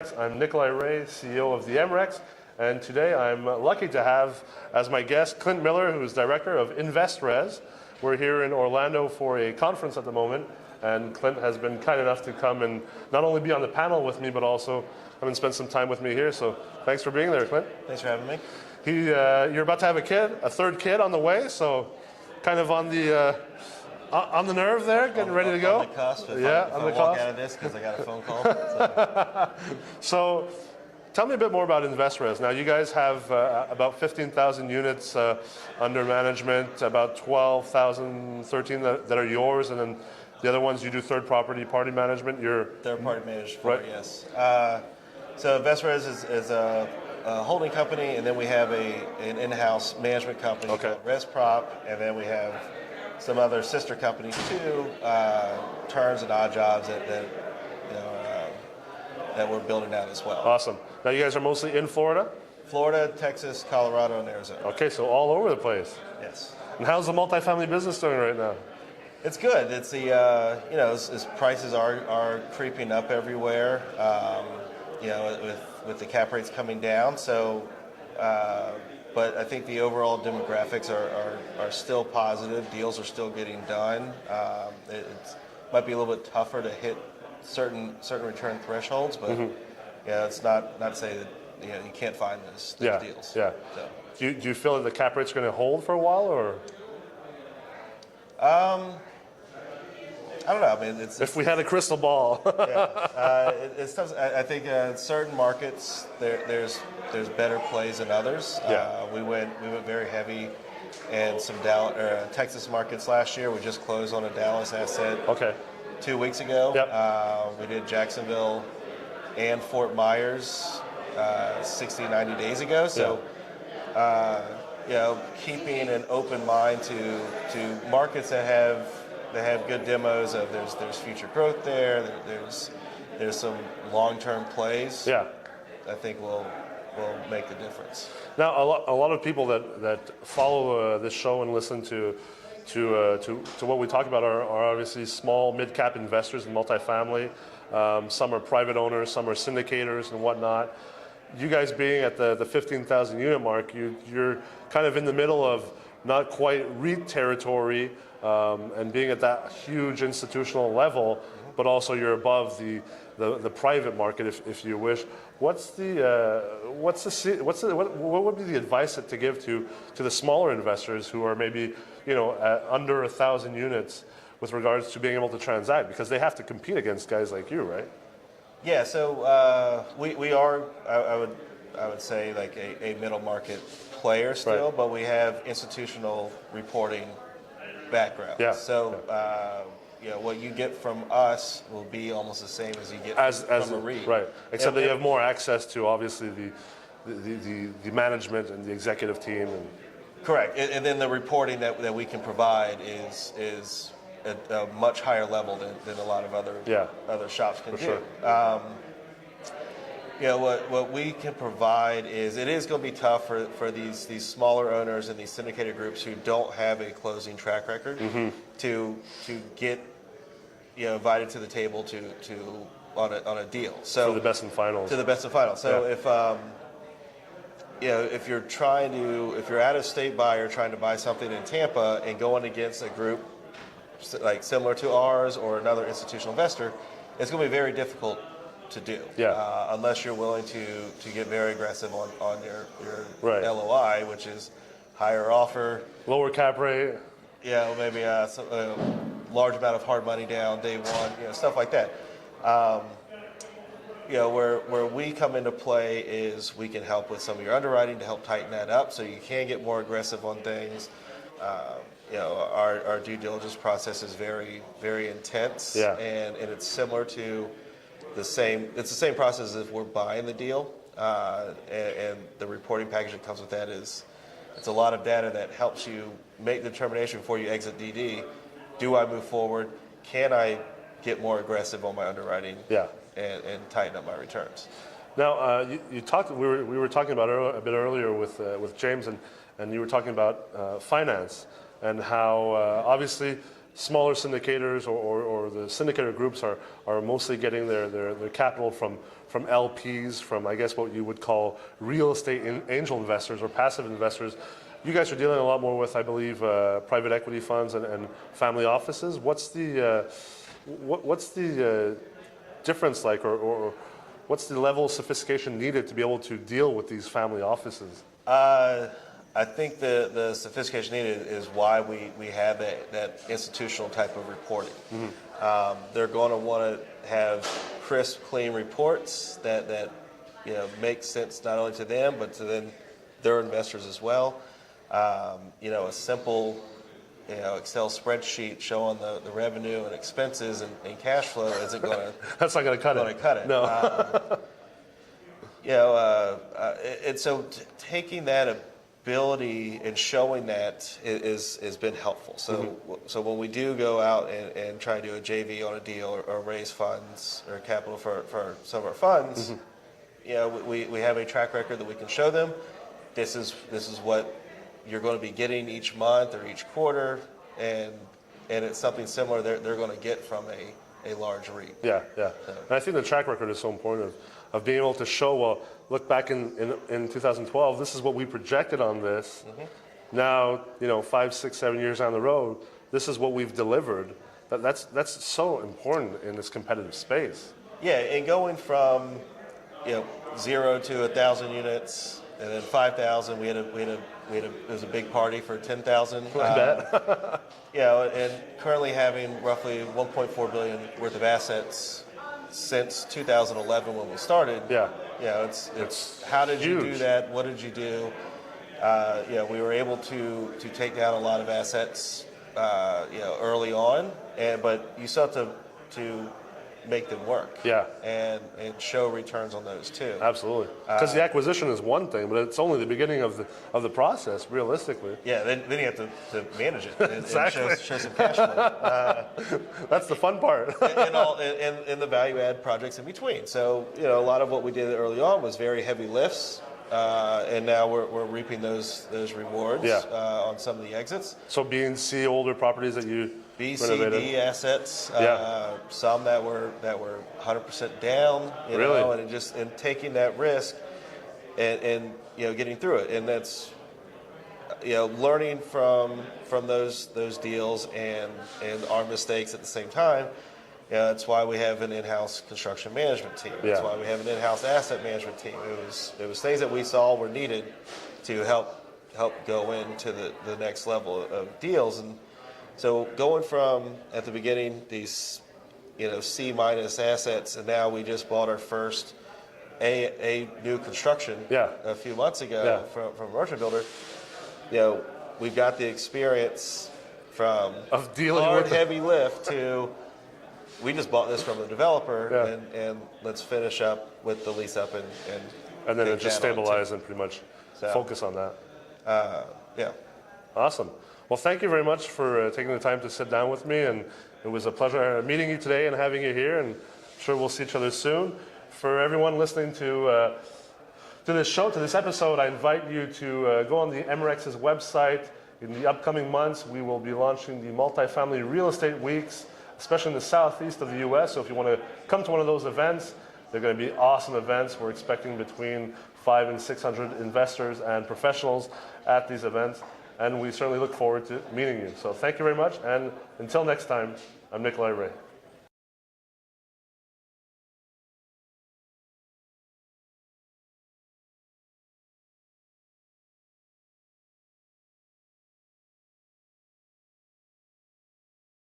I'm Nikolaï Ray, CEO of the MREX, and today I'm lucky to have as my guest Clint Miller, who's director of InvestRes. We're here in Orlando for a conference at the moment, and Clint has been kind enough to come and not only be on the panel with me, but also come and spend some time with me here. So thanks for being there, Clint. Thanks for having me. You're about to have a third kid on the way, so kind of on the nerve there, getting ready to go. On the cusp. If yeah, I walk out of this because I got a phone call. So tell me a bit more about InvestRes. Now, you guys have about 15,000 units under management, about 12,000, 13 that are yours, and then the other ones you do third-party management. Third-party managed for, right. yes. So InvestRes is a holding company, and then we have an in-house management company called ResProp, and then we have some other sister companies too, Turns and Odd Jobs that we're building out as well. Awesome. Now you guys are mostly in Florida? Florida, Texas, Colorado, and Arizona. Okay, so all over the place. Yes. And how's the multifamily business doing right now? It's good. It's the as prices are creeping up everywhere. With the cap rates coming down. So. But I think the overall demographics are still positive. Deals are still getting done. It might be a little bit tougher to hit certain return thresholds, but it's not to say that you can't find those deals. Yeah. So. Do you feel that the cap rate's going to hold for a while, or? I don't know. I mean, if we had a crystal ball. It's tough. I think in certain markets there's better plays than others. We went very heavy in some Texas markets last year. We just closed on a Dallas asset 2 weeks ago. Yep. We did Jacksonville and Fort Myers 60, 90 days ago. So keeping an open mind to markets that have good demos of there's future growth there's some long-term plays. Yeah, I think will make the difference. Now, a lot of people that follow this show and listen to what we talk about are obviously small mid-cap investors in multifamily. Some are private owners, some are syndicators and whatnot. You guys being at the 15,000 unit mark, you're kind of in the middle of not quite REIT territory, and being at that huge institutional level, but also you're above the private market, if you wish. What would be the advice to give to the smaller investors who are maybe under 1,000 units with regards to being able to transact, because they have to compete against guys like you, right? Yeah. So we are. I would say like a middle market player still, right. But we have institutional reporting background. Yeah. So what you get from us will be almost the same as you get from a REIT. Right. Except that you have more access to obviously the management and the executive team. Correct. And then the reporting that we can provide is at a much higher level than a lot of other shops can do. Sure. What we can provide is it is going to be tough for these smaller owners and these syndicated groups who don't have a closing track record to get invited to the table on a deal. So to the best and finals. To the best and finals. So if you're out of state buyer trying to buy something in Tampa and going against a group like similar to ours or another institutional investor, it's going to be very difficult to do, unless you're willing to get very aggressive on your right. LOI, which is higher offer, lower cap rate, maybe a large amount of hard money down day one, stuff like that. Where we come into play is we can help with some of your underwriting to help tighten that up, so you can get more aggressive on things. Our due diligence process is very, very intense, and it's similar to it's the same process as if we're buying the deal, and the reporting package that comes with that it's a lot of data that helps you make the determination before you exit DD. Do I move forward? Can I get more aggressive on my underwriting? And tighten up my returns. Now, you talked. We were talking about a bit earlier with James, and you were talking about finance and how obviously smaller syndicators or the syndicator groups are mostly getting their capital from from LPs, from I guess what you would call real estate angel investors or passive investors. You guys are dealing a lot more with, I believe, private equity funds and family offices. What's the difference like, or what's the level of sophistication needed to be able to deal with these family offices? I think the sophistication needed is why we have that institutional type of reporting. They're going to want to have crisp, clean reports that make sense not only to them but to then their investors as well. A simple Excel spreadsheet showing the revenue and expenses and cash flow isn't going to that's not going to cut it. No. And so taking that ability and showing that has been helpful. So when we do go out and try to do a JV on a deal or raise funds or capital for some of our funds, we have a track record that we can show them. This is what you're going to be getting each month or each quarter, and it's something similar they're going to get from a large REIT. Yeah. And I think the track record is so important of being able to show, well, look back in 2012, this is what we projected on this. Now, 5, 6, 7 years down the road, this is what we've delivered. That's so important in this competitive space. Yeah, and going from 0 to 1,000 units, and then 5,000, it was a big party for 10,000. I bet. And currently having roughly 1.4 billion worth of assets since 2011 when we started. It's how did you do that? What did you do? We were able to take down a lot of assets, early on, but you still have to make them work. And show returns on those too. Absolutely. Because the acquisition is one thing, but it's only the beginning of the process, realistically. Then you have to manage it and exactly. show some cash flow. That's the fun part. and the value add projects in between. So a lot of what we did early on was very heavy lifts. And now we're reaping those rewards on some of the exits. So B and C older properties that you B, renovated. C, D assets. Some that were 100% down. Really? And taking that risk and getting through it. And that's learning from those deals and our mistakes at the same time. That's why we have an in-house construction management team. That's why we have an in-house asset management team. It was things that we saw were needed to help go into the next level of deals. And so going from at the beginning these C- assets, and now we just bought our first a new construction a few months ago from a merchant builder. We've got the experience from of dealing hard, with heavy lift to we just bought this from a developer, and let's finish up with the lease up and then it just stabilize and pretty much focus on that. Awesome. Well, thank you very much for taking the time to sit down with me, and it was a pleasure meeting you today and having you here, and I'm sure we'll see each other soon. For everyone listening to this show, to this episode, I invite you to go on the MREX's website. In the upcoming months, we will be launching the multifamily real estate weeks, especially in the southeast of the U.S. So if you want to come to one of those events, they're going to be awesome events. We're expecting between 500 and 600 investors and professionals at these events, and we certainly look forward to meeting you. So thank you very much, and until next time, I'm Nikolaï Ray.